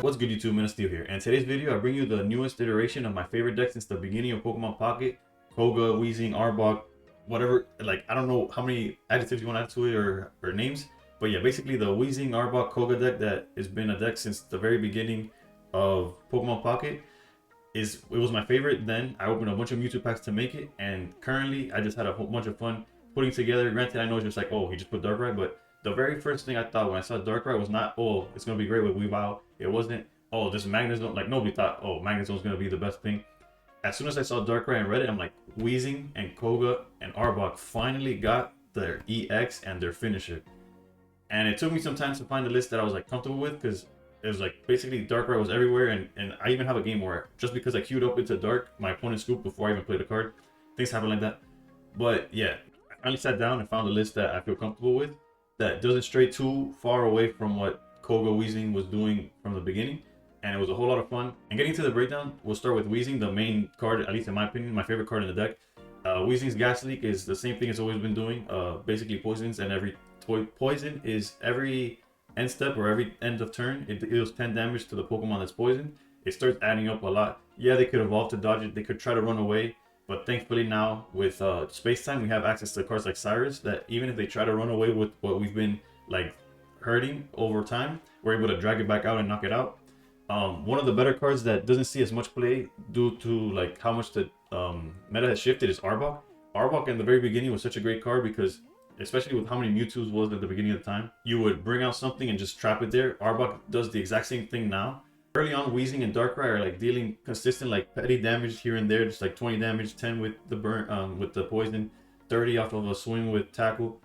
What's good YouTube, Man of Steel here, and today's video I bring you the newest iteration of my favorite deck since the beginning of Pokemon Pocket. Koga, Weezing, Arbok, whatever, like I don't know how many adjectives you want to add to it or names, but yeah, basically the Weezing, Arbok, Koga deck that has been a deck since the very beginning of Pokemon Pocket. It was my favorite then. I opened a bunch of Mewtwo packs to make it, and currently I just had a whole bunch of fun putting together. Granted, I know it's just like, oh, he just put Darkrai, but the very first thing I thought when I saw Darkrai was not, oh, it's gonna be great with Weavile. It wasn't, oh, this Magnezone. Like nobody thought, oh, Magnezone is gonna be the best thing. As soon as I saw Darkrai and read it, I'm like, Weezing and Koga and Arbok finally got their EX and their finisher. And it took me some time to find a list that I was like comfortable with, because it was like basically Darkrai was everywhere, and I even have a game where just because I queued up into Dark, my opponent scooped before I even played a card. Things happen like that. But yeah, I finally sat down and found a list that I feel comfortable with, that doesn't stray too far away from what Koga Weezing was doing from the beginning. And it was a whole lot of fun. And getting to the breakdown, we'll start with Weezing, the main card, at least in my opinion, my favorite card in the deck. Weezing's Gas Leak is the same thing it's always been doing, basically poisons, and every poison is every end step or every end of turn, it deals 10 damage to the Pokemon that's poisoned. It starts adding up a lot. Yeah, they could evolve to dodge it, they could try to run away, but thankfully now with space time, we have access to cards like Cyrus that even if they try to run away with what we've been like hurting over time, we're able to drag it back out and knock it out. One of the better cards that doesn't see as much play due to like how much the meta has shifted is Arbok. Arbok in the very beginning was such a great card because, especially with how many Mewtwo's was at the beginning of the time, you would bring out something and just trap it there. Arbok does the exact same thing now. Early on, Weezing and Darkrai are like dealing consistent like petty damage here and there, just like 20 damage, 10 with the burn, with the poison, 30 off of a swing with tackle,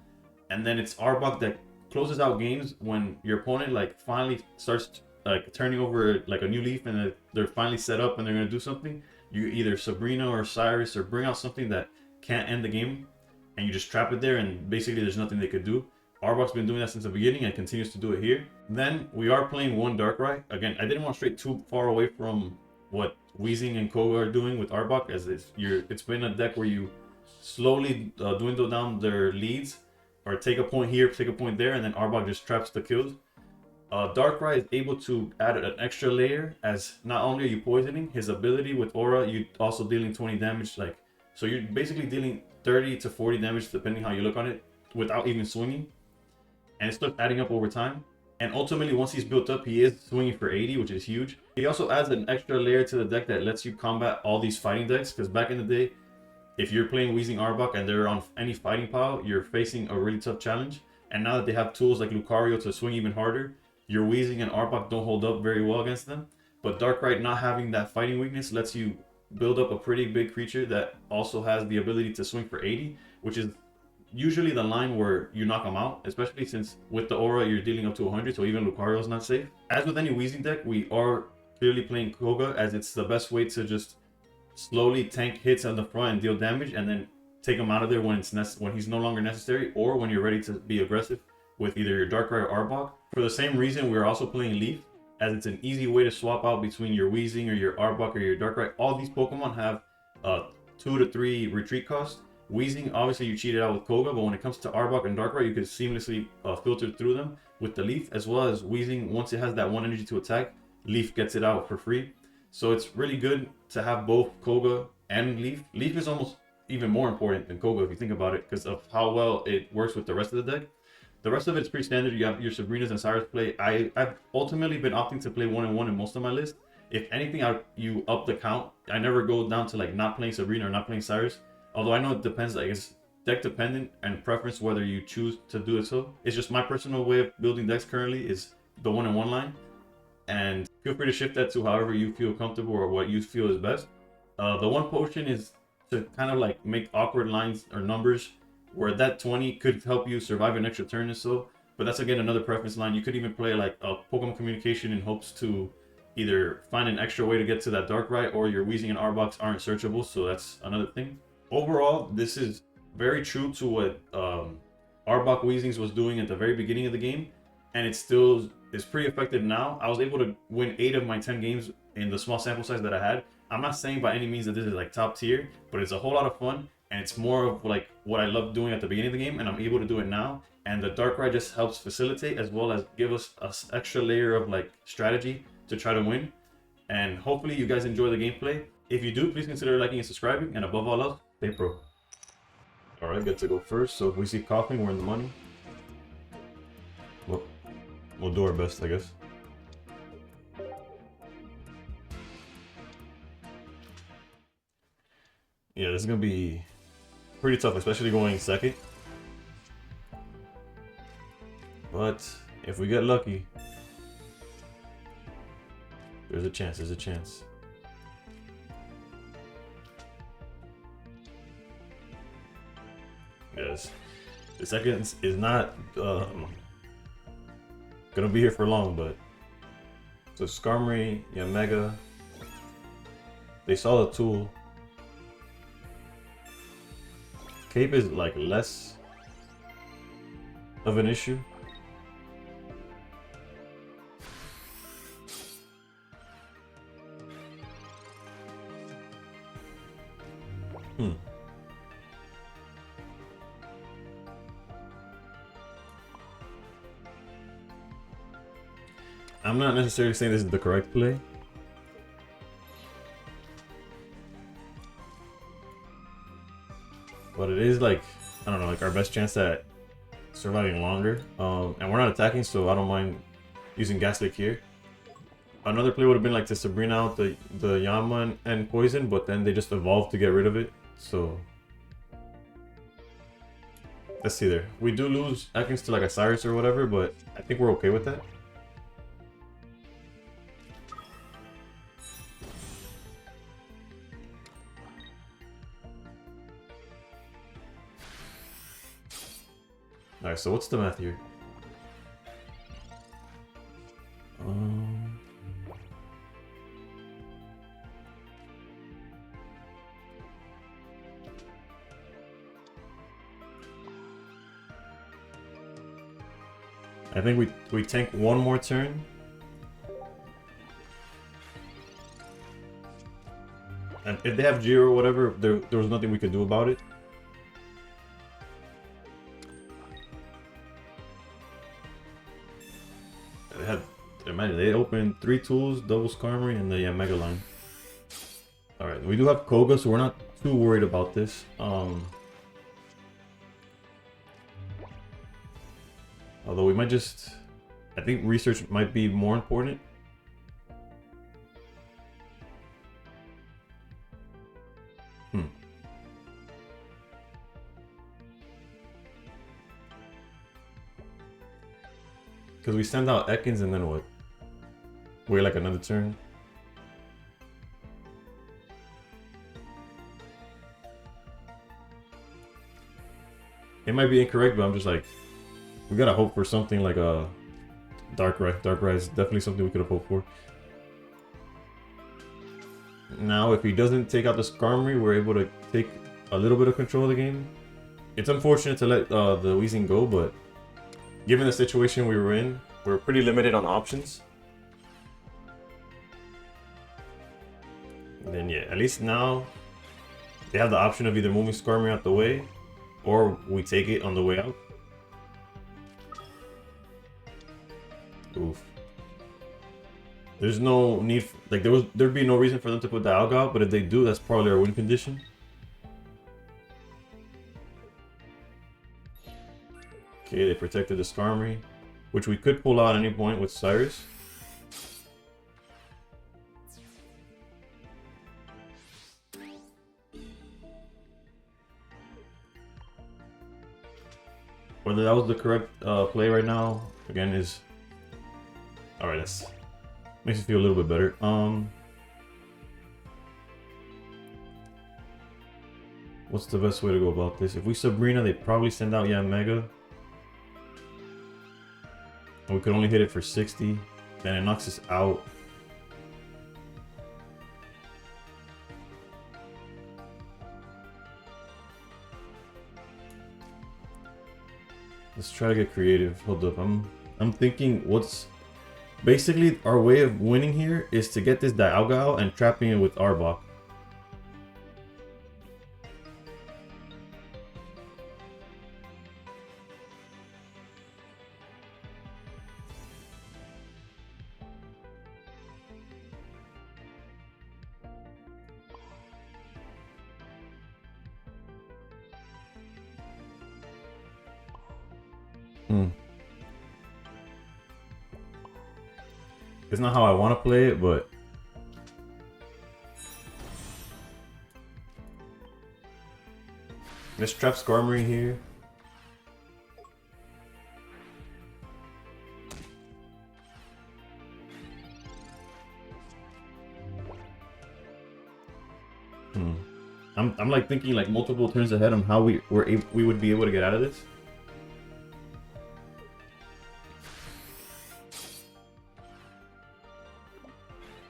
and then it's Arbok that closes out games when your opponent like finally starts like turning over like a new leaf and they're finally set up and they're gonna do something. You either Sabrina or Cyrus or bring out something that can't end the game, and you just trap it there, and basically there's nothing they could do. Arbok's been doing that since the beginning and continues to do it here. Then we are playing one Darkrai. Again, I didn't want to stray too far away from what Weezing and Koga are doing with Arbok, as it's been a deck where you slowly dwindle down their leads, or take a point here, take a point there, and then Arbok just traps the kills. Darkrai is able to add an extra layer, as not only are you poisoning, his ability with Aura, you also dealing 20 damage, like, so you're basically dealing 30 to 40 damage depending how you look on it without even swinging, and it starts adding up over time. And ultimately, once he's built up, he is swinging for 80, which is huge. He also adds an extra layer to the deck that lets you combat all these fighting decks, because back in the day, if you're playing Weezing Arbok and they're on any fighting pile, you're facing a really tough challenge. And now that they have tools like Lucario to swing even harder, your Weezing and Arbok don't hold up very well against them. But Darkrai not having that fighting weakness lets you build up a pretty big creature that also has the ability to swing for 80, which is usually the line where you knock them out, especially since with the Aura you're dealing up to 100, so even Lucario is not safe. As with any Weezing deck, we are clearly playing Koga, as it's the best way to just slowly tank hits on the front and deal damage, and then take him out of there when he's no longer necessary, or when you're ready to be aggressive with either your Darkrai or Arbok. For the same reason, we're also playing Leaf, as it's an easy way to swap out between your Weezing or your Arbok or your Darkrai. All these Pokemon have 2 to 3 retreat costs. Weezing, obviously you cheated out with Koga, but when it comes to Arbok and Darkrai, you could seamlessly filter through them with the Leaf, as well as Weezing, once it has that 1 energy to attack, Leaf gets it out for free. So it's really good to have both Koga and Leaf. Leaf is almost even more important than Koga if you think about it, because of how well it works with the rest of the deck. The rest of it's pretty standard. You have your Sabrinas and Cyrus play. I've ultimately been opting to play 1-1 in most of my list. If anything, you up the count. I never go down to like not playing Sabrina or not playing Cyrus. Although I know it depends, like it's deck dependent and preference whether you choose to do it. So it's just my personal way of building decks currently is the 1-1 line, and feel free to shift that to however you feel comfortable or what you feel is best. The one potion is to kind of like make awkward lines or numbers where that 20 could help you survive an extra turn or so, but that's again another preference line. You could even play like a Pokemon Communication in hopes to either find an extra way to get to that Darkrai, or your Weezing and Arbok aren't searchable, so that's another thing. Overall, this is very true to what Arbok Weezing's was doing at the very beginning of the game, and it still is pretty effective now. I was able to win 8 of my 10 games in the small sample size that I had. I'm not saying by any means that this is like top tier, but it's a whole lot of fun, and it's more of like what I loved doing at the beginning of the game, and I'm able to do it now. And the Darkrai just helps facilitate, as well as give us an extra layer of like strategy to try to win. And hopefully you guys enjoy the gameplay. If you do, please consider liking and subscribing. And above all else, stay pro. Alright, get to go first. So if we see coughing, we're in the money. Well, we'll do our best, I guess. Yeah, this is going to be pretty tough, especially going second. But if we get lucky, there's a chance, there's a chance. Yes, the second is not gonna be here for long, but so Skarmory, yeah, Mega. They saw the tool. Cape is like less of an issue. I'm not necessarily saying this is the correct play. But it is like, I don't know, like our best chance at surviving longer. And we're not attacking, so I don't mind using Gas Lick here. Another play would have been like to Sabrina out the Yama and Poison, but then they just evolved to get rid of it. So let's see there. We do lose Ekans to like a Cyrus or whatever, but I think we're okay with that. Alright, so what's the math here? I think we tank one more turn. And if they have Giro or whatever, there was nothing we could do about it. Imagine they opened 3 tools, double Skarmory, and the Mega line. Alright, we do have Koga, so we're not too worried about this. Although we might just... I think research might be more important. Because we send out Ekans and then what? Wait like another turn? It might be incorrect, but I'm just like, we gotta hope for something like a Darkrai. Darkrai is definitely something we could have hoped for. Now, if he doesn't take out the Skarmory, we're able to take a little bit of control of the game. It's unfortunate to let the Weezing go, but given the situation we were in, we're pretty limited on options. And then yeah, at least now they have the option of either moving Skarmory out the way, or we take it on the way out. Oof. There's no need, like there'd be no reason for them to put the Alga out, but if they do, that's probably our win condition. Okay, they protected the Skarmory, which we could pull out at any point with Cyrus. Whether that was the correct play right now, again, is... Alright, that's... Makes me feel a little bit better. What's the best way to go about this? If we Sabrina, they probably send out Mega. And we could only hit it for 60. Then it knocks us out. Let's try to get creative. Hold up, I'm thinking what's... Basically, our way of winning here is to get this Dialga out and trapping it with Arbok. It's not how I want to play it, but let's trap Skarmory here. I'm like thinking like multiple turns ahead on how we would be able to get out of this.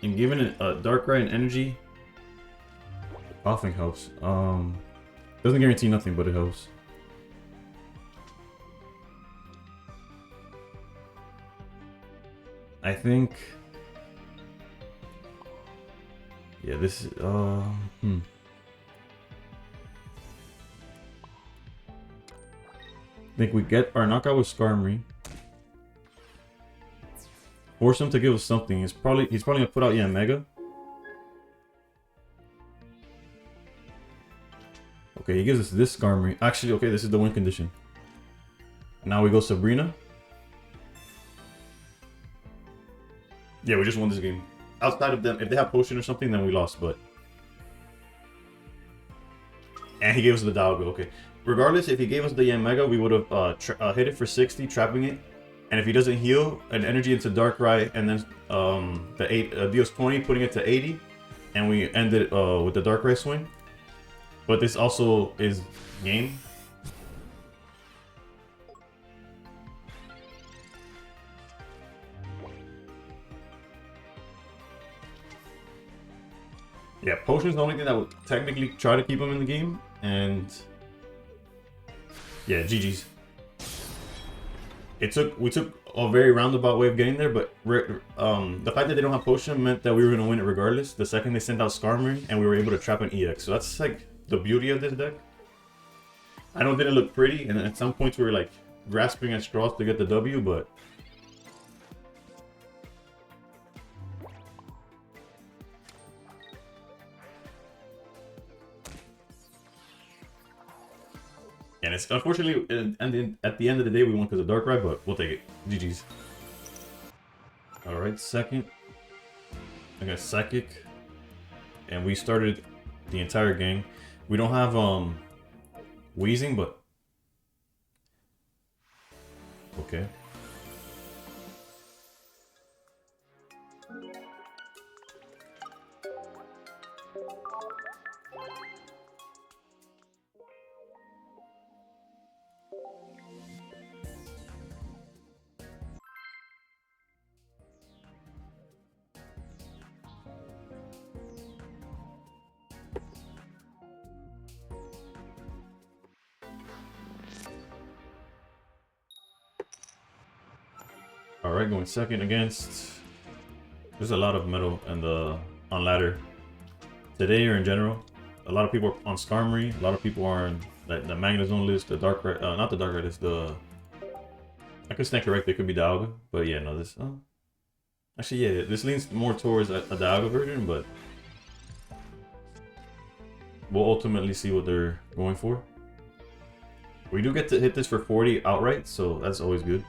And given it a Darkrai and Energy, Coughing helps. Doesn't guarantee nothing, but it helps. I think. Yeah, this is. I think we get our knockout with Skarmory. Force him to give us something. He's probably gonna put out Mega. Okay, he gives us this Skarmory. Actually, okay, this is the win condition. Now we go Sabrina. Yeah, we just won this game. Outside of them, if they have potion or something, then we lost. But and he gave us the Dialga. Okay. Regardless, if he gave us the Mega, we would have hit it for 60, trapping it. And if he doesn't heal, an energy into Darkrai, and then deals 20, putting it to 80, and we ended with the Darkrai swing. But this also is game. Yeah, potion is the only thing that would technically try to keep him in the game, and yeah, GG's. We took a very roundabout way of getting there, but the fact that they don't have potion meant that we were gonna win it regardless. The second they sent out Skarmory, and we were able to trap an EX, so that's like the beauty of this deck. I know it didn't look pretty, and at some points we were like grasping at straws to get the W, but and it's unfortunately, at the end of the day, we won because of Darkrai, but we'll take it. GG's. Alright, second. I got Psychic. And we started the entire game. We don't have Weezing, but okay. Alright, going second against. There's a lot of metal and on ladder today, or in general. A lot of people are on Skarmory. A lot of people are on the Magnezone list, the Darkrai, not the Darkrai list. I could stand correct. It could be Dialga, but yeah, no, this. Actually, yeah, this leans more towards a Dialga version, but we'll ultimately see what they're going for. We do get to hit this for 40 outright, so that's always good.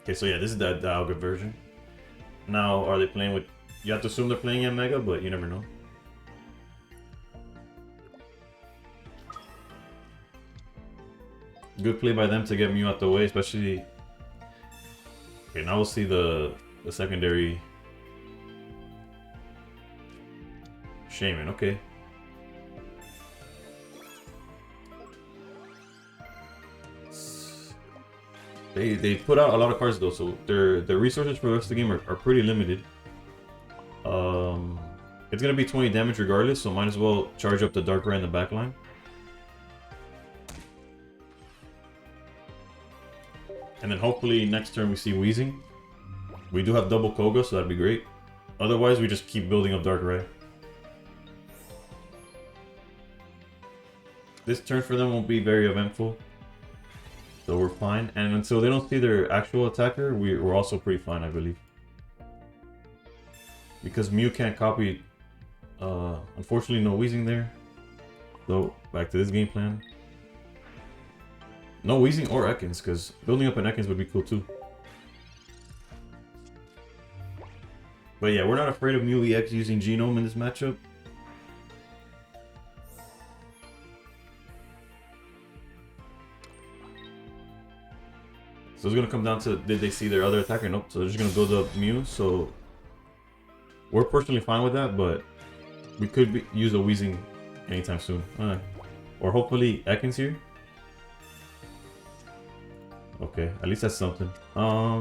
Okay, so yeah, this is the Dialga version. Now, are they playing with... You have to assume they're playing Mega, but you never know. Good play by them to get Mew out the way, especially... Okay, now we'll see the secondary... Shaman, okay. They put out a lot of cards though, so their resources for the rest of the game are pretty limited. It's gonna be 20 damage regardless, so might as well charge up the Darkrai in the back line. And then hopefully next turn we see Weezing. We do have double Koga, so that'd be great. Otherwise, we just keep building up Darkrai. This turn for them won't be very eventful, so we're fine. And until they don't see their actual attacker, we're also pretty fine, I believe. Because Mew can't copy, unfortunately no Weezing there. So, back to this game plan. No Weezing or Ekans, because building up an Ekans would be cool too. But yeah, we're not afraid of Mew EX using Genome in this matchup. So it's gonna come down to, did they see their other attacker? Nope. So they're just gonna build up Mew. So we're personally fine with that, but we could use a Weezing anytime soon. Or hopefully Ekans here. Okay, at least that's something. Now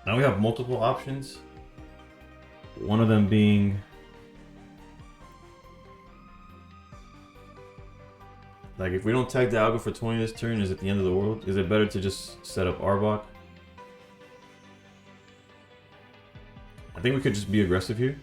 we have multiple options. One of them being like, if we don't tag the Algo for 20 this turn, is it the end of the world? Is it better to just set up Arbok? I think we could just be aggressive here.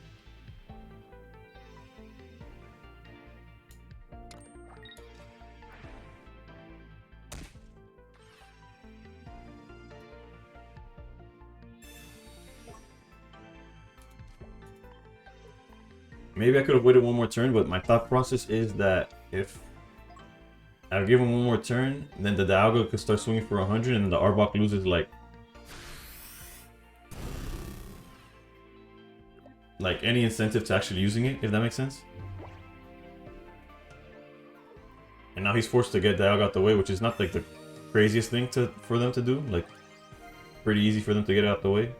Maybe I could have waited one more turn, but my thought process is that if I give him one more turn, then the Dialga could start swinging for 100, and the Arbok loses like any incentive to actually using it, if that makes sense. And now he's forced to get Dialga out the way, which is not like the craziest thing for them to do. Like, pretty easy for them to get it out the way.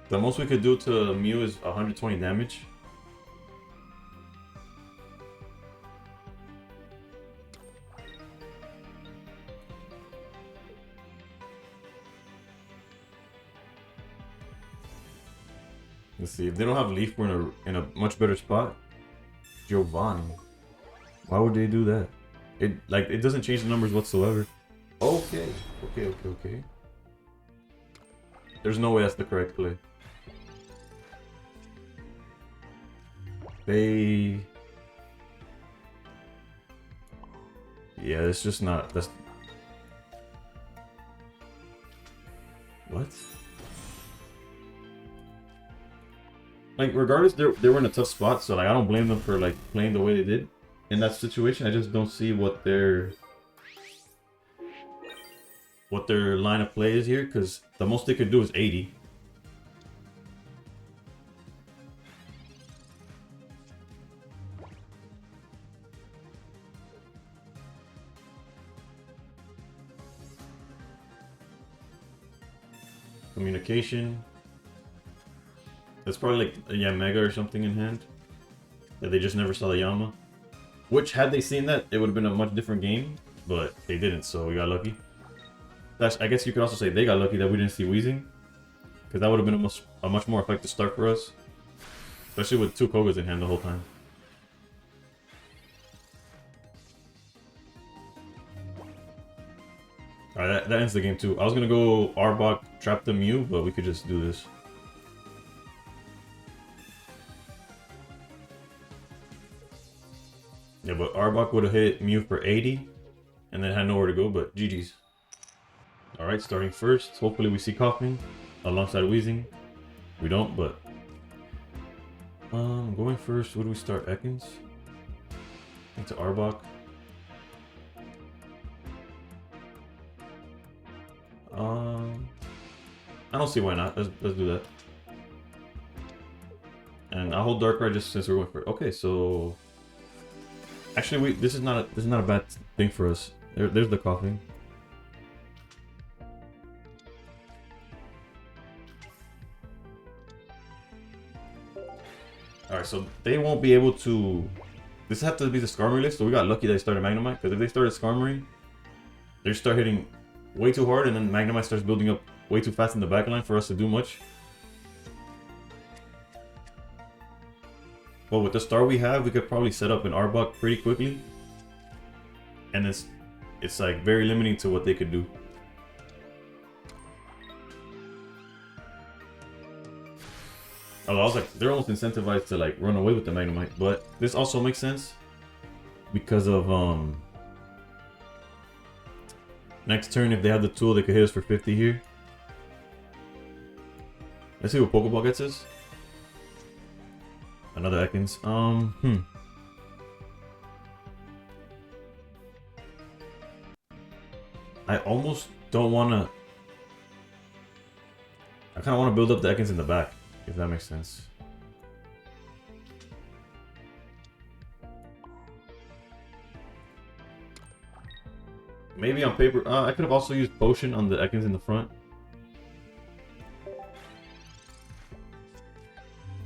The most we could do to Mew is 120 damage. Let's see, if they don't have Leaf, we're in a much better spot. Giovanni. Why would they do that? It doesn't change the numbers whatsoever. Okay. There's no way that's the correct play. Yeah, it's just not. That's what? Like, regardless, they were in a tough spot, so like I don't blame them for like playing the way they did in that situation. I just don't see what their line of play is here, because the most they could do is 80. Communication. That's probably like a Yamega or something in hand. That they just never saw the Yama. Which, had they seen that, it would have been a much different game. But they didn't, so we got lucky. I guess you could also say they got lucky that we didn't see Weezing. Because that would have been a much more effective start for us. Especially with 2 Kogas in hand the whole time. Alright, that ends the game too. I was gonna go Arbok, trap the Mew, but we could just do this. Yeah, but Arbok would have hit Mew for 80, and then had nowhere to go, but GG's. Alright, starting first. Hopefully we see Coughing alongside Weezing. We don't, but... going first, what do we start? Ekans? Into Arbok. I don't see why not. Let's do that. And I'll hold Darkrai just since we're going for it. Okay, so actually this is not a bad thing for us. There's the Coughing. Alright, so they won't be able to... This has to be the Skarmory list, so we got lucky that they started Magnemite, because if they started Skarmory, they start hitting way too hard, and then Magnemite starts building up way too fast in the backline for us to do much. Well, with the star we have, we could probably set up an Arbok pretty quickly. And it's like very limiting to what they could do. Oh, I was like, they're almost incentivized to like run away with the Magnemite, but this also makes sense because of next turn, if they have the tool, they could hit us for 50 here. Let's see what Pokeball gets us. Another Ekans. I almost don't want to... I kind of want to build up the Ekans in the back, if that makes sense. Maybe on paper... I could have also used Potion on the Ekans in the front.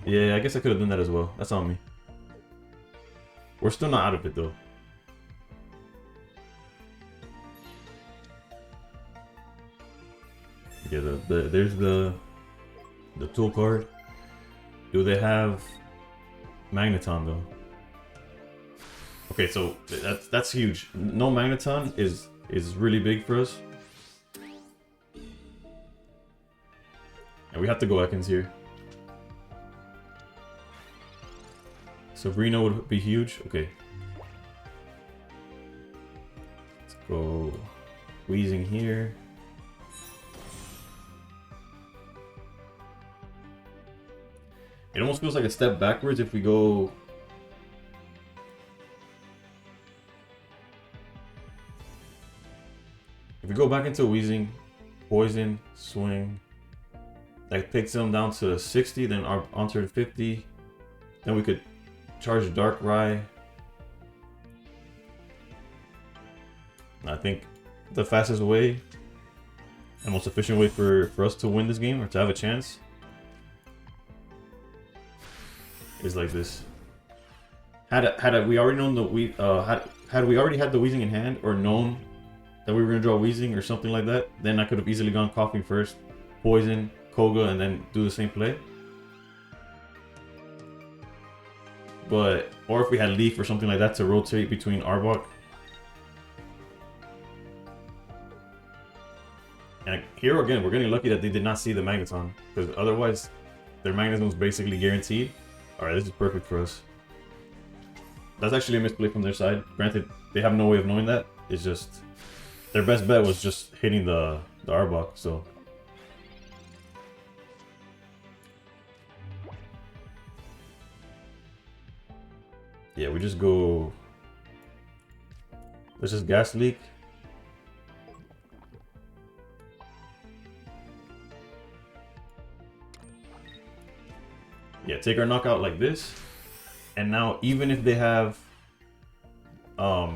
Yeah, I guess I could have done that as well. That's on me. We're still not out of it, though. Yeah, there's the tool card. Do they have Magneton though? Okay, so that's huge. No Magneton is really big for us, and we have to go Ekans here. Sabrina would be huge. Okay, let's go Weezing here. It almost feels like a step backwards if we go... If we go back into Weezing, Poison, Swing, that takes them down to 60, then our onto to 50. Then we could charge Darkrai. I think the fastest way and most efficient way for us to win this game, or to have a chance, is like this. Had we already known had we already had the Weezing in hand, or known that we were gonna draw Weezing or something like that, then I could have easily gone Coughing first, Poison, Koga, and then do the same play. But or if we had Leaf or something like that to rotate between Arbok. And here again, we're getting lucky that they did not see the Magneton, because otherwise their Magneton was basically guaranteed. Alright, this is perfect for us. That's actually a misplay from their side. Granted, they have no way of knowing that. It's just... Their best bet was just hitting the Arbok, so... Yeah, we just go... Let's just Gas Leak. Yeah, take our knockout like this. And now, even if they have a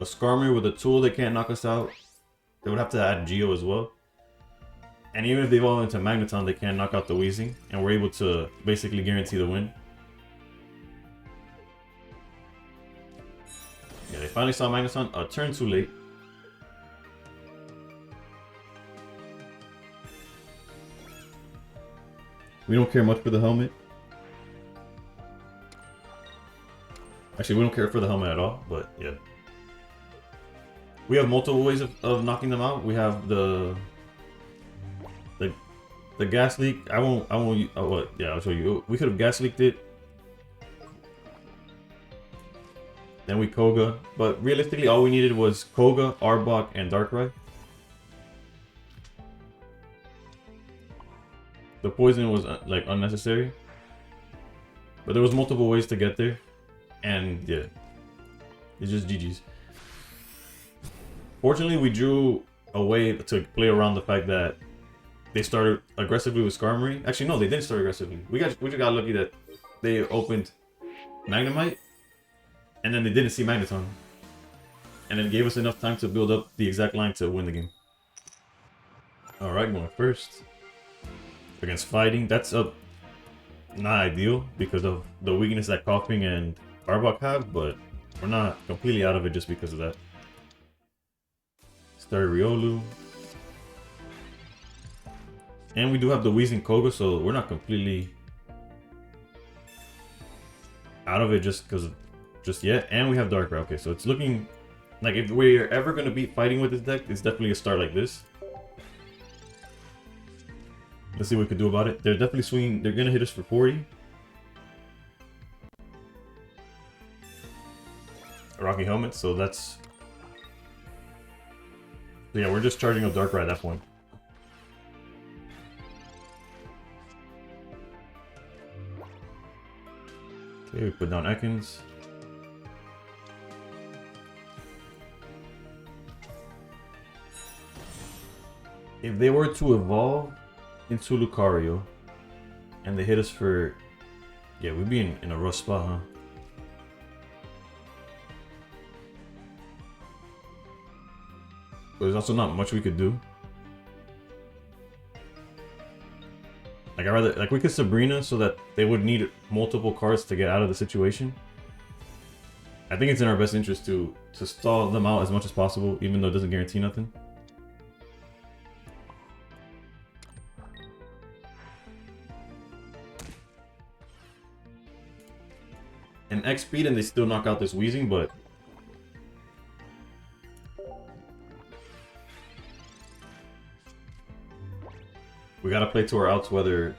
Skarmory with a tool, they can't knock us out. They would have to add Geo as well. And even if they evolve into Magneton, they can't knock out the Weezing. And we're able to basically guarantee the win. Yeah, they finally saw Magneton a turn too late. We don't care much for the helmet. Actually, we don't care for the helmet at all, but yeah. We have multiple ways of knocking them out. We have the Gas Leak. I won't oh, yeah, I'll show you. We could have Gas Leaked it. Then we Koga. But realistically, all we needed was Koga, Arbok, and Darkrai. The Poison was like unnecessary, but there was multiple ways to get there, and yeah, it's just GG's. Fortunately, we drew a way to play around the fact that they started aggressively with Skarmory. Actually, no, they didn't start aggressively. We just got lucky that they opened Magnemite, and then they didn't see Magneton, and then gave us enough time to build up the exact line to win the game. All right, going first. Against Fighting, that's not ideal because of the weakness that Coughing and Arbok have, but we're not completely out of it just because of that. Start Riolu. And we do have the Weezing Koga, so we're not completely out of it just yet. And we have Darkrai. Okay, so it's looking like if we're ever going to be fighting with this deck, it's definitely a start like this. Let's see what we can do about it. They're definitely swinging. They're going to hit us for 40. A Rocky Helmet, so that's... So yeah, we're just charging up Darkrai at that point. Okay, we put down Ekans. If they were to evolve into Lucario and they hit us for... Yeah, we'd be in a rough spot, huh? But there's also not much we could do. Like, I rather... Like, we could Sabrina so that they would need multiple cards to get out of the situation. I think it's in our best interest to stall them out as much as possible, even though it doesn't guarantee nothing. And X speed and they still knock out this Weezing, but we gotta play to our outs whether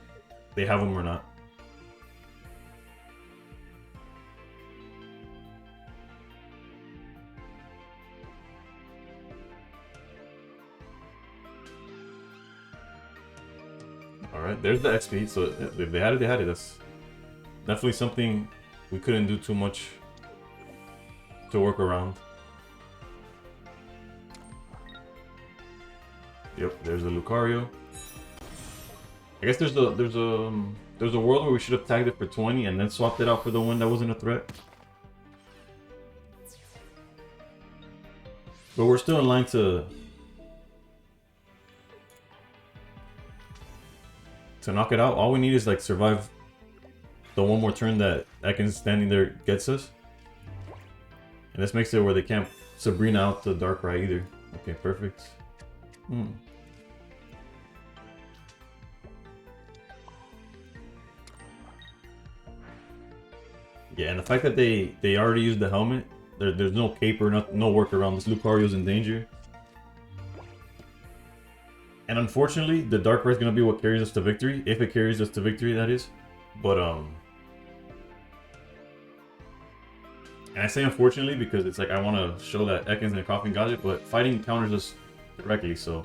they have them or not. Alright, there's the X speed, so if they had it, they had it. That's definitely something we couldn't do too much to work around. Yep, there's the Lucario. I guess there's a world where we should have tagged it for 20 and then swapped it out for the one that wasn't a threat. But we're still in line to knock it out. All we need is like survive the one more turn that Ekans standing there gets us. And this makes it where they can't Sabrina out the Darkrai either. Okay, perfect. Yeah, and the fact that they already used the helmet, there's no cape or no workaround. This Lucario's in danger. And unfortunately, the Darkrai is going to be what carries us to victory. If it carries us to victory, that is. But, and I say unfortunately because it's like I want to show that Ekans and Koffing got it, but fighting counters us directly, so.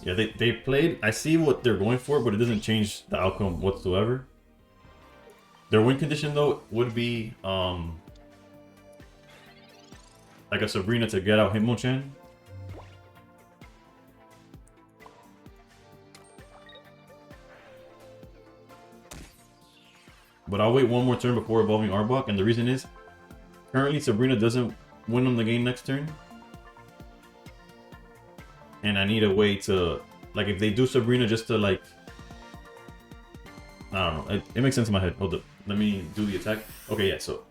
Yeah, they played. I see what they're going for, but it doesn't change the outcome whatsoever. Their win condition, though, would be, like a Sabrina to get out Hitmonchan. But I'll wait one more turn before evolving Arbok, and the reason is, currently Sabrina doesn't win on the game next turn. And I need a way to, like, if they do Sabrina just to, like, I don't know, it makes sense in my head. Hold up, let me do the attack. Okay, yeah, so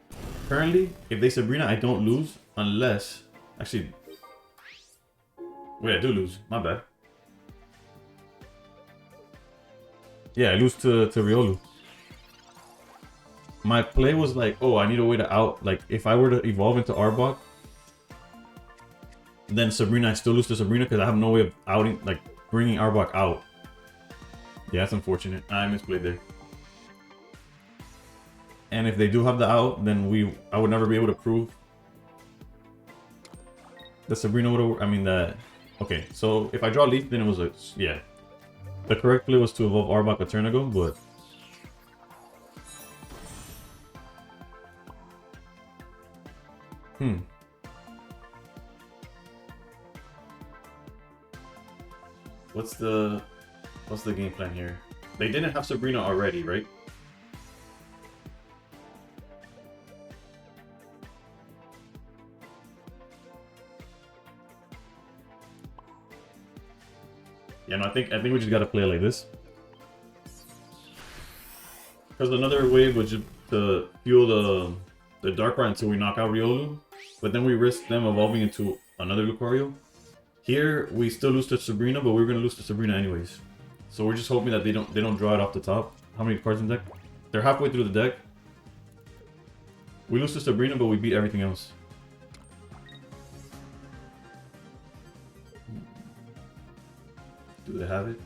currently, if they Sabrina, I don't lose unless, actually, wait, I do lose, my bad. Yeah, I lose to Riolu. My play was like, oh, I need a way to out, like, if I were to evolve into Arbok, then Sabrina, I still lose to Sabrina because I have no way of outing, like, bringing Arbok out. Yeah, that's unfortunate. I misplayed there. And if they do have the out, then I would never be able to prove that Sabrina would have, I mean, that, okay, so if I draw Leaf, then it was a, yeah. The correct play was to evolve Arbok a turn ago, but What's the game plan here? They didn't have Sabrina already, right? Yeah, no, I think we just gotta play like this. Because another way was just to fuel the Darkrai until we knock out Riolu, but then we risk them evolving into another Lucario. Here we still lose to Sabrina, but we're gonna lose to Sabrina anyways. So we're just hoping that they don't draw it off the top. How many cards in the deck? They're halfway through the deck. We lose to Sabrina, but we beat everything else. Do they have it?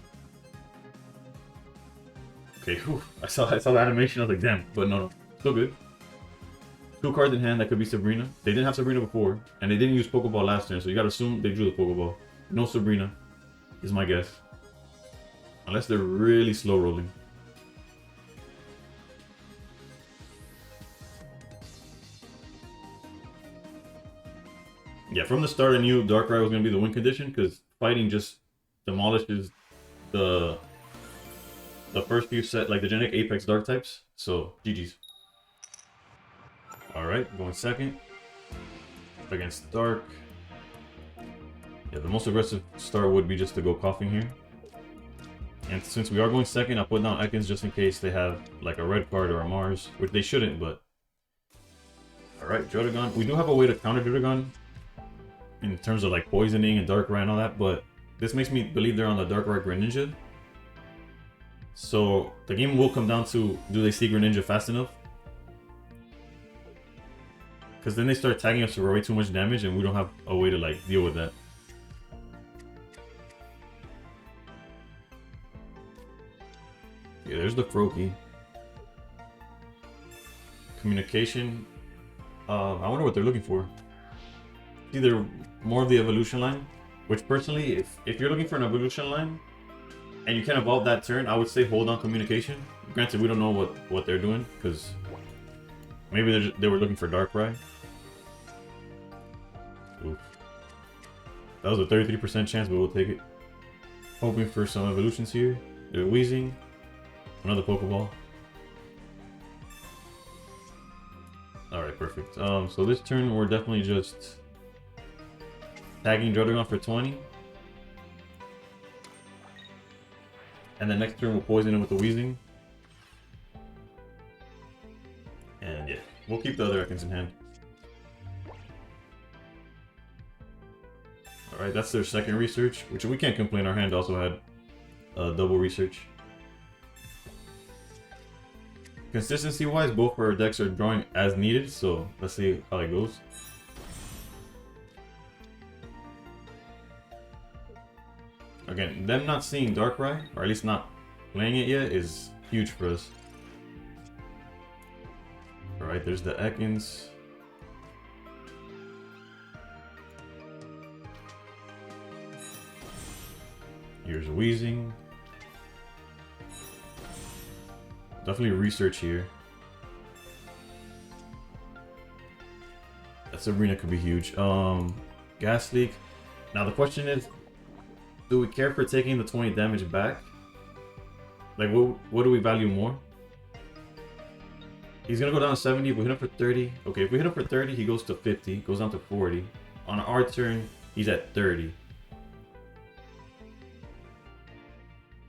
Okay, whew. I saw the animation. I was like, damn, but no, still good. 2 cards in hand that could be Sabrina. They didn't have Sabrina before, and they didn't use Pokeball last turn, so you gotta assume they drew the Pokeball. No Sabrina, is my guess. Unless they're really slow rolling. Yeah, from the start I knew Darkrai was going to be the win condition because fighting just demolishes the first few set, like the genetic Apex Dark types. So, GG's. Alright, going second. Against Dark. Yeah, the most aggressive start would be just to go coughing here. And since we are going second, I'll put down Ekans just in case they have like a red card or a Mars, which they shouldn't, but... Alright, Druddigon. We do have a way to counter Druddigon in terms of like poisoning and Darkrai and all that, but this makes me believe they're on the Darkrai Greninja. So the game will come down to, do they see Greninja fast enough? Because then they start tagging us for way too much damage and we don't have a way to like deal with that. Yeah, there's the Froakie. Communication. I wonder what they're looking for. Either more of the evolution line, which personally, if you're looking for an evolution line and you can evolve that turn, I would say hold on communication. Granted, we don't know what they're doing because maybe they were looking for Darkrai. Oof. That was a 33% chance, but we'll take it. Hoping for some evolutions here. They're Weezing. Another Pokeball. Alright, perfect. So this turn we're definitely just tagging Druddigon for 20. And then next turn we'll poison it with the Weezing. And yeah, we'll keep the other Ekans in hand. Alright, that's their second research, which we can't complain. Our hand also had double research. Consistency-wise, both our decks are drawing as needed, so let's see how it goes. Again, them not seeing Darkrai, or at least not playing it yet, is huge for us. Alright, there's the Ekans. Here's Weezing. Definitely research here. That Sabrina could be huge. Gas Leak. Now the question is, do we care for taking the 20 damage back? Like, what do we value more? He's gonna go down to 70. If we hit him for 30. Okay, if we hit him for 30, he goes to 50. Goes down to 40. On our turn, he's at 30.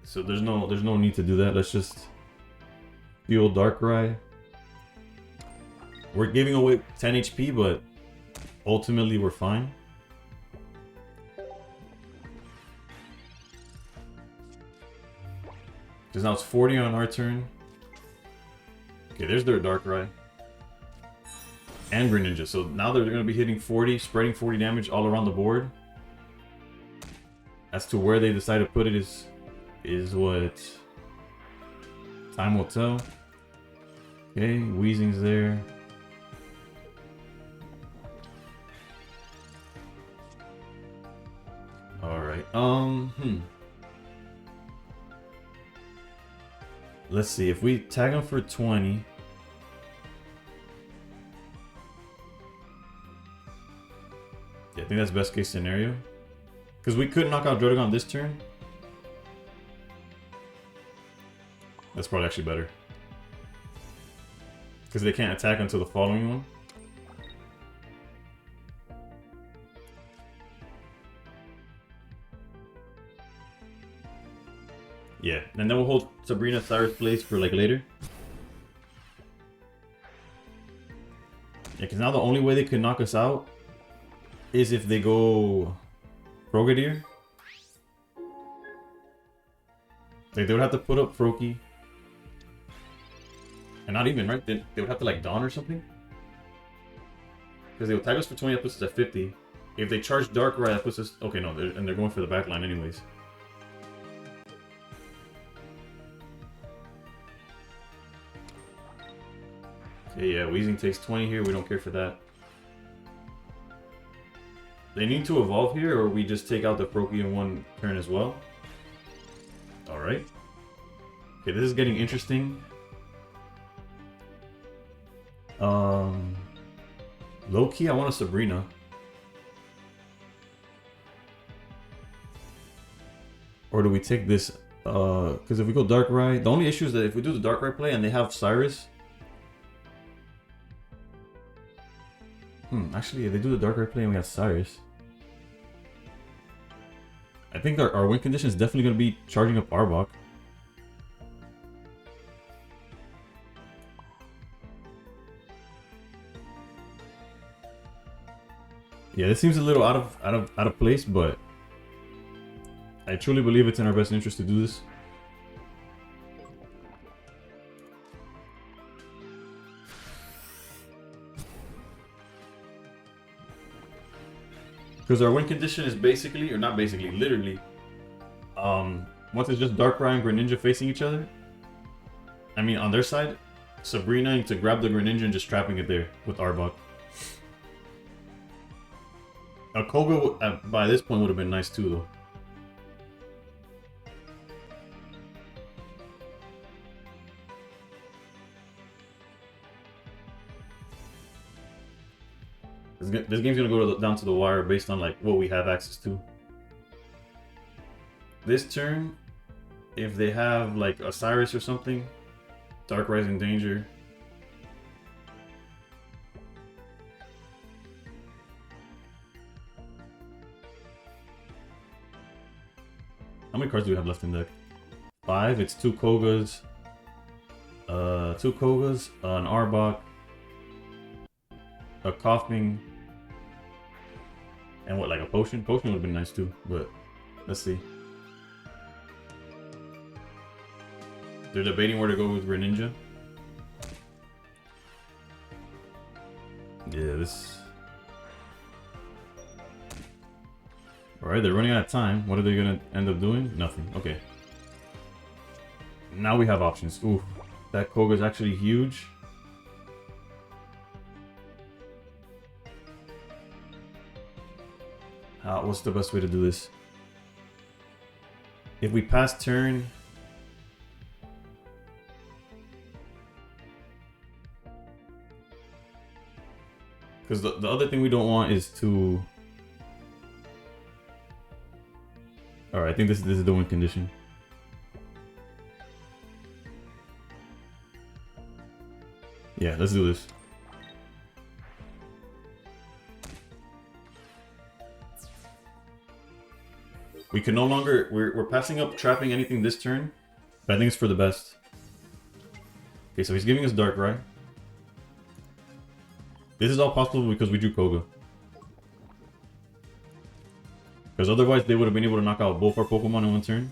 So there's no need to do that. Let's just fuel Darkrai. We're giving away 10 HP, but ultimately we're fine. Because now it's 40 on our turn. Okay, there's their Darkrai. And Greninja. So now they're going to be hitting 40, spreading 40 damage all around the board. As to where they decide to put it is what time will tell. Okay, Weezing's there. Alright, let's see, if we tag him for 20. Yeah, I think that's best case scenario. Because we could knock out Druddigon this turn. That's probably actually better. Because they can't attack until the following one. Yeah, and then we'll hold Sabrina Cyrus Blaze for like later. Yeah, because now the only way they could knock us out is if they go Frogadier. Like they would have to put up Froakie. And not even, right? They would have to like Dawn or something. Because they would tag us for 20, that puts us at 50. If they charge Darkrai, that puts us... Okay, no, and they're going for the back line anyways. Okay, yeah, Weezing takes 20 here. We don't care for that. They need to evolve here, or we just take out the Froakie in one turn as well. Alright. Okay, this is getting interesting. Low key, I want a Sabrina. Or do we take this? Because if we go Darkrai, the only issue is that if we do the Darkrai play and they have Cyrus. Actually, if they do the Darkrai play and we have Cyrus, I think our win condition is definitely going to be charging up Arbok. Yeah, this seems a little out of place, but I truly believe it's in our best interest to do this. Because our win condition is basically, or not basically, literally, once it's just Darkrai and Greninja facing each other, I mean on their side, Sabrina to grab the Greninja and just trapping it there with Arbok. A Koga by this point would have been nice too, though. This game's gonna go down to the wire based on like what we have access to. This turn, if they have like a Cyrus or something, Darkrai's in danger. How many cards do we have left in deck? 5. It's 2 Kogas. 2 Kogas, an Arbok, a Coughing, and what, like a Potion? Potion would have been nice too, but let's see. They're debating where to go with Greninja. Yeah, this... Alright, they're running out of time. What are they gonna end up doing? Nothing. Okay. Now we have options. Ooh, that Koga is actually huge. What's the best way to do this? If we pass turn... Because the other thing we don't want is to... Alright, I think this is the win condition. Yeah, let's do this. We can no longer... We're passing up trapping anything this turn, but I think it's for the best. Okay, so he's giving us Darkrai. This is all possible because we drew Koga. Because otherwise they would have been able to knock out both our Pokemon in one turn.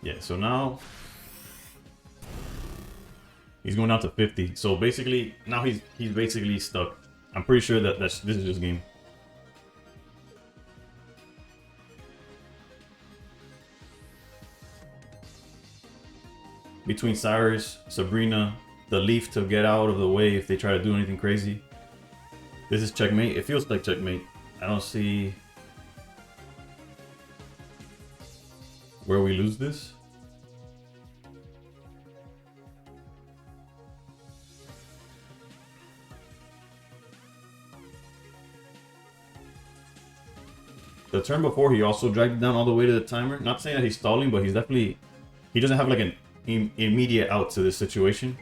Yeah, so now he's going down to 50. So basically, now he's basically stuck. I'm pretty sure that this is just game. Between Cyrus, Sabrina, the Leaf to get out of the way if they try to do anything crazy. This is checkmate. It feels like checkmate. I don't see where we lose this. The turn before, he also dragged it down all the way to the timer. Not saying that he's stalling, but he's definitely... He doesn't have like an immediate out to this situation.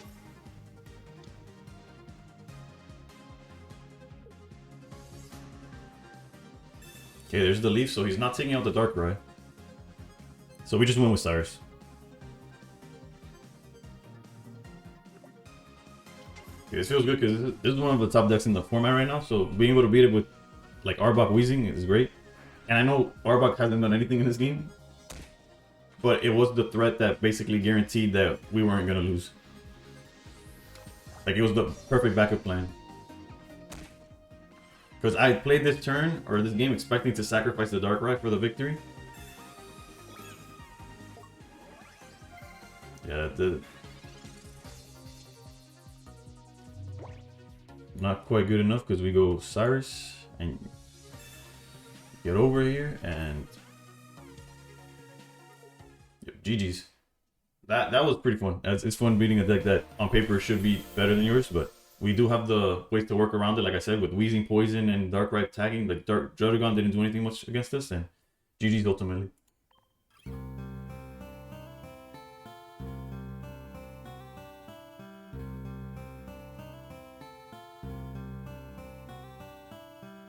Okay, there's the Leaf, so he's not taking out the Darkrai. So we just went with Cyrus. Okay, this feels good because this is one of the top decks in the format right now, so being able to beat it with like Arbok Weezing is great. And I know Arbok hasn't done anything in this game, but it was the threat that basically guaranteed that we weren't going to lose. Like, it was the perfect backup plan. Because I played this turn, or this game, expecting to sacrifice the Darkrai for the victory. Yeah, not quite good enough because we go Cyrus and get over here and GG's. That was pretty fun. It's fun beating a deck that on paper should be better than yours, but we do have the ways to work around it. Like I said, with Weezing Poison and Dark Rite tagging, like Dark Dragon didn't do anything much against us, and GG's ultimately.